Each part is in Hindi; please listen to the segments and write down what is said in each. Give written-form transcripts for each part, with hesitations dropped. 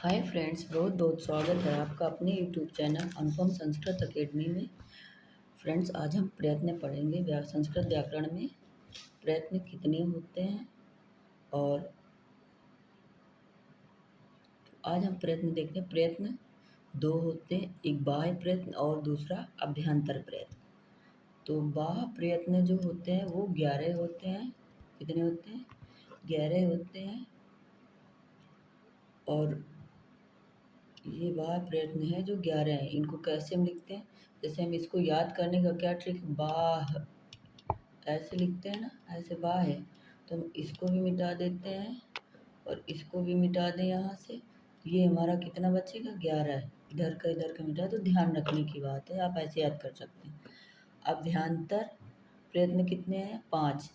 हाय फ्रेंड्स, बहुत बहुत स्वागत है आपका अपने यूट्यूब चैनल अनुपम संस्कृत अकेडमी में। फ्रेंड्स, आज हम प्रयत्न पढ़ेंगे संस्कृत व्याकरण में प्रयत्न कितने होते हैं। और आज हम प्रयत्न देखते हैं। प्रयत्न दो होते हैं, एक बाह्य प्रयत्न और दूसरा अभ्यंतर प्रयत्न। तो बाह्य प्रयत्न जो होते हैं वो 11 होते हैं। कितने होते हैं? 11 होते हैं। और ये बाह्य प्रयत्न है जो 11 हैं। इनको कैसे हम लिखते हैं? जैसे हम इसको याद करने का क्या ट्रिक, बाह ऐसे लिखते हैं ना, ऐसे बाह है। तो हम इसको भी मिटा देते हैं और इसको भी मिटा दें यहाँ से। ये हमारा कितना बचेगा? 11। इधर का मिटा तो ध्यान रखने की बात है, आप ऐसे याद कर सकते हैं। अभ्यंतर प्रयत्न कितने हैं? 5।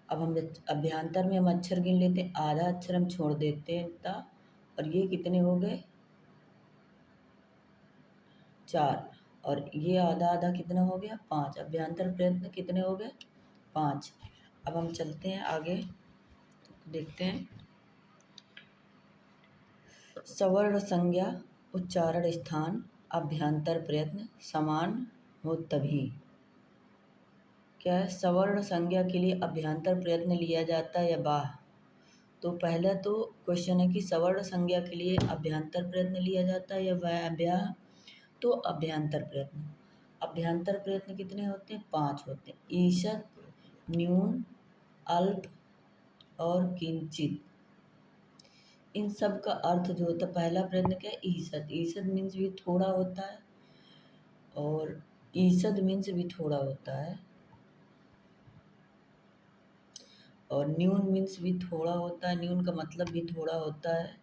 अब हम अभ्यंतर में हम अक्षर गिन लेते हैं, आधा अक्षर हम छोड़ देते हैं ता, और ये कितने हो गए? 4। और ये आधा आधा कितना हो गया? 5। अभ्यंतर प्रयत्न कितने हो गए? 5। अब हम चलते हैं आगे, देखते हैं। सवर्ण संज्ञा उच्चारण स्थान अभ्यंतर प्रयत्न समान हो तभी। क्या है? सवर्ण संज्ञा के लिए अभ्यंतर प्रयत्न लिया जाता है या बाह? तो पहला तो क्वेश्चन है कि सवर्ण संज्ञा के लिए अभ्यंतर प्रयत्न लिया जाता है या व्याह? तो अभ्यंतर प्रयत्न। अभ्यंतर प्रयत्न कितने होते हैं? 5 होते हैं। ईषद, न्यून, अल्प और किंचित। इन सब का अर्थ जो होता है, पहला प्रयत्न क्या है? ईषद। ईषद मीन्स भी थोड़ा होता है, और ईषद मीन्स भी थोड़ा होता है, और न्यून मीन्स भी थोड़ा होता है। न्यून का मतलब भी थोड़ा होता है,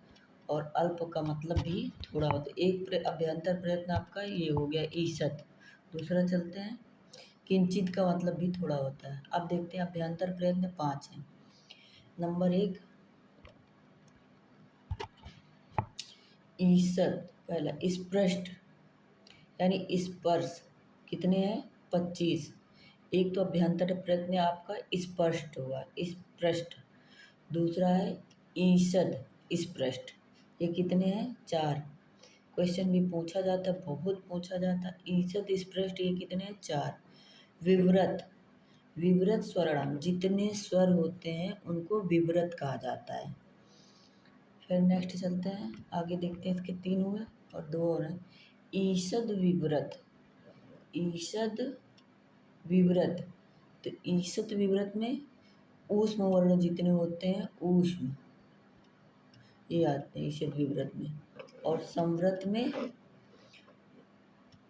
और अल्प का मतलब भी थोड़ा होता है। एक अभ्यंतर प्रयत्न आपका ये हो गया ईषद। दूसरा चलते हैं, किंचित का मतलब भी थोड़ा होता है। अब देखते हैं अभ्यंतर प्रयत्न 5 हैं। नंबर 1 ईषद, पहला स्पृष्ट यानी स्पर्श, कितने हैं? 25। एक तो अभ्यंतर प्रयत्न आपका स्पष्ट हुआ, स्पृष्ट। दूसरा है ईषद स्पृष्ट, ये कितने हैं? 4। क्वेश्चन भी पूछा जाता है, बहुत पूछा जाता है। ईषद स्पृष्ट ये कितने हैं? 4। विवृत, विवृत स्वरम, जितने स्वर होते हैं उनको विवृत कहा जाता है। फिर नेक्स्ट चलते हैं आगे, देखते हैं। इसके 3 हुए और 2 और हैं। ईषद विवृत, ईषद विवृत। तो ईषद विवृत में ऊष्म वर्ण जितने होते हैं, ऊष्म ये आते हैं ईषद विवृत में। और संवृत में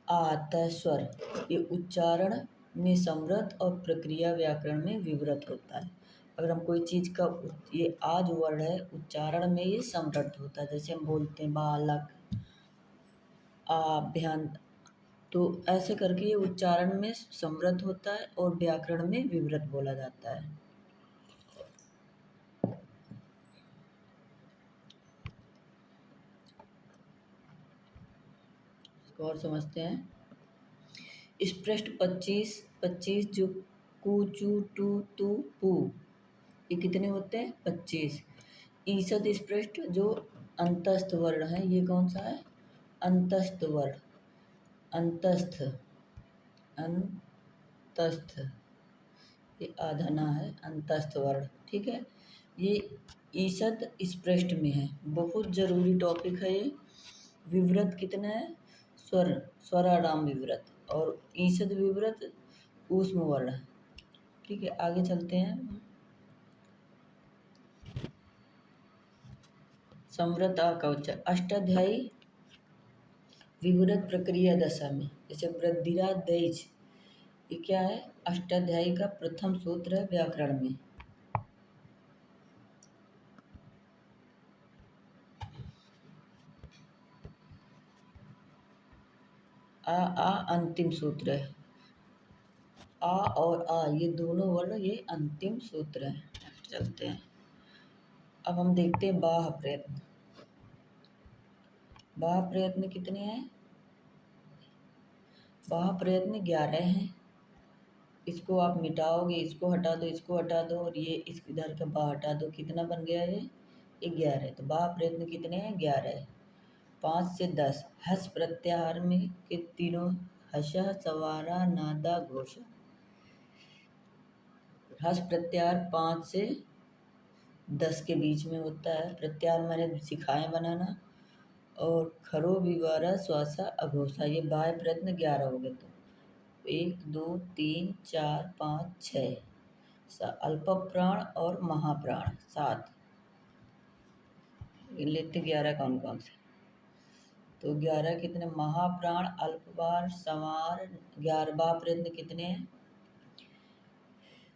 आता है स्वर, ये उच्चारण में संवृत और प्रक्रिया व्याकरण में विवृत होता है। अगर हम कोई चीज़ का ये आज वर्ण है, उच्चारण में ये संवृत होता है। जैसे हम बोलते हैं बालक, अभ्यंत, तो ऐसे करके ये उच्चारण में संवृत होता है और व्याकरण में विवृत बोला जाता है। इसको और समझते हैं। स्पृष्ट 25 जो कु चू टू तू पू, ये कितने होते हैं? 25। ईषद स्पृष्ट जो अंतस्थ वर्ण है, ये कौन सा है? अंतस्थ वर्ण, अंतस्थ, अंतस्थ, ये आधा ना है, अंतस्थ वर्ण, ठीक है। ये ईषद स्पृष्ट में है, बहुत जरूरी टॉपिक है ये। विवृत कितना है? स्वर, स्वराराम विवृत, और ईषद विवृत ऊष्म वर्ण, ठीक है। आगे चलते हैं। संवृत आ का उच्चारण अष्टाध्यायी विवृत प्रक्रिया दशा में, जैसे वृद्धिरा दैज, ये क्या है? अष्टाध्यायी का प्रथम सूत्र है व्याकरण में। आ अंतिम सूत्र है। आ और आ ये दोनों वर्ण ये अंतिम सूत्र है। नेक्स्ट चलते हैं। अब हम देखते हैं बाह्य प्रयत्न। बाह्य प्रयत्न कितने हैं? बाह्य प्रयत्न 11 हैं। इसको आप मिटाओगे, इसको हटा दो, इसको हटा दो, और ये इस इधर का बाह्य हटा दो, कितना बन गया ये? 11, तो बाह प्रयत्न कितने हैं? 11। 5 से 10 हस प्रत्याहार में के तीनों हशः सवारा नादा घोषा। हस प्रत्याहार 5 से 10 के बीच में होता है। प्रत्याहार मैंने सिखाए बनाना। और खरो विवारा श्वासा अघोषा, ये बाह्य प्रयत्न 11 हो गए। तो 1 2 3 4 5 6 अल्प प्राण और महाप्राण 7। लेते 11 कौन कौन से? तो 11 कितने? महाप्राण, अल्पबार, संवार। 11वां प्रयत्न कितने हैं?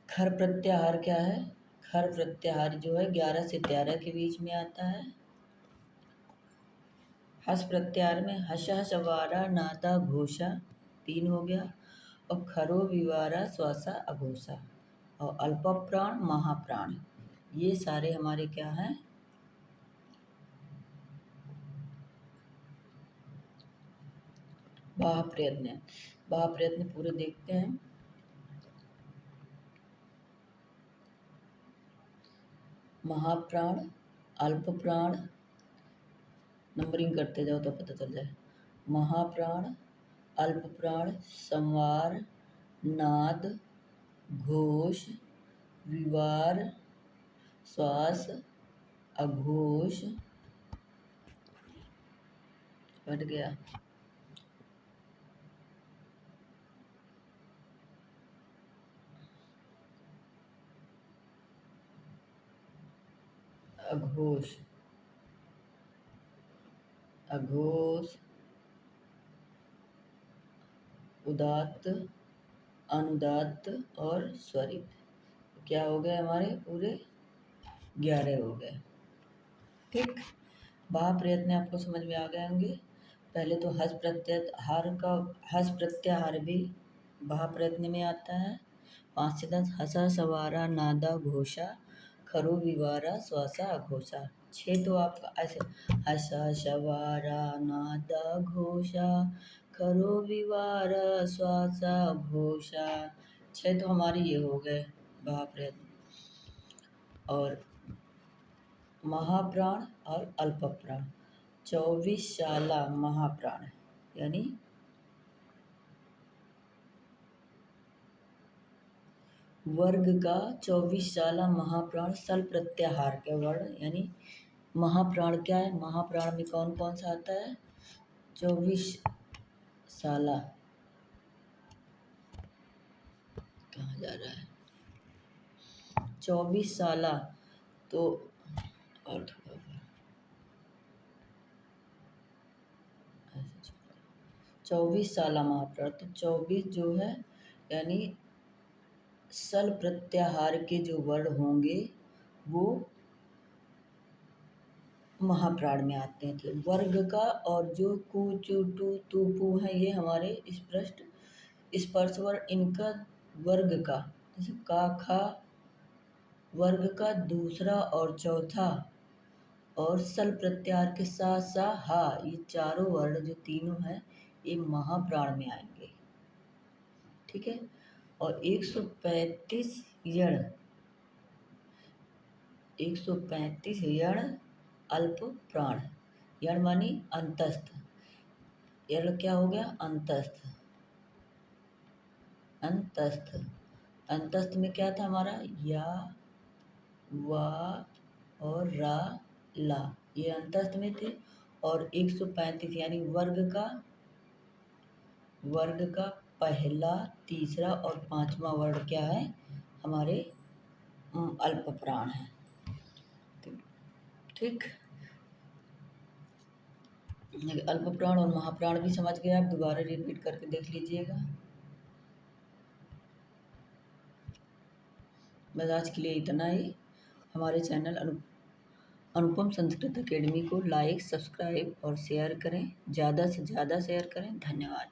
खर प्रत्याहार क्या है? खर प्रत्याहार जो है 11 से 13 के बीच में आता है। हस प्रत्याहार में हशः सवारा नादा घोषा 3 हो गया। और खरो विवारा श्वासा अघोषा और अल्प प्राण महाप्राण, ये सारे हमारे क्या हैं? बाह्य प्रयत्न है। बाह्य प्रयत्न पूरे देखते हैं। महाप्राण, अल्प प्राण, नंबरिंग करते जाओ तो पता चल जाए। महाप्राण, अल्प प्राण, संवार, नाद, घोष, विवार, श्वास, अघोष, बढ़ गया, अघोष, अघोष, उदात्त, अनुदात्त और स्वरित। क्या हो गए हमारे? पूरे 11 हो गए। ठीक। बाह्य प्रयत्न आपको समझ में आ गए होंगे। पहले तो हस प्रत्याहार भी बाह्य प्रयत्न में आता है। 5 से 10 हसा सवारा नादा घोषा खरो विवारा श्वासा अघोषा। 6 तो आपका ऐसे हसा सवारा नादा घोषा खरो विवारा श्वासा घोषा। 6 तो हमारे ये हो गए बाह्य प्रयत्न। और महाप्राण और अल्प प्राण 24 शाला महाप्राण, यानी वर्ग का 24 शाला महाप्राण सल प्रत्याहार के वर्ण, यानी महाप्राण क्या है? महाप्राण में कौन कौन सा आता है? 24 शाला। कहाँ जा रहा है? 24 शाला। तो और थोड़ा 24 शाला महाप्राण, तो 24 जो है यानी सल प्रत्याहार के जो वर्ण होंगे वो महाप्राण में आते हैं। तो वर्ग का और जो कु चु टू तू पू है ये हमारे स्पष्ट स्पर्श वर्ण, इनका वर्ग का, जैसे का खा वर्ग का दूसरा और चौथा और सल प्रत्याहार के साथ सा हा, ये चारों वर्ण जो तीनों हैं ये महाप्राण में आएंगे। ठीक है। और 135 यण 135 यण अल्प प्राण। यण मानी अंतस्थ। यण क्या हो गया? अंतस्थ। अंतस्थ, अंतस्थ में क्या था हमारा? या, वा और रा, ला, ये अंतस्थ में थे। और 135 यानी वर्ग का पहला, तीसरा और 5वां वर्ण क्या है? हमारे अल्प प्राण है। ठीक। अल्प प्राण और महाप्राण भी समझ गए आप, दोबारा रिपीट करके देख लीजिएगा। बस आज के लिए इतना ही। हमारे चैनल अनुपम संस्कृत अकेडमी को लाइक, सब्सक्राइब और शेयर करें, ज़्यादा से ज़्यादा शेयर करें। धन्यवाद।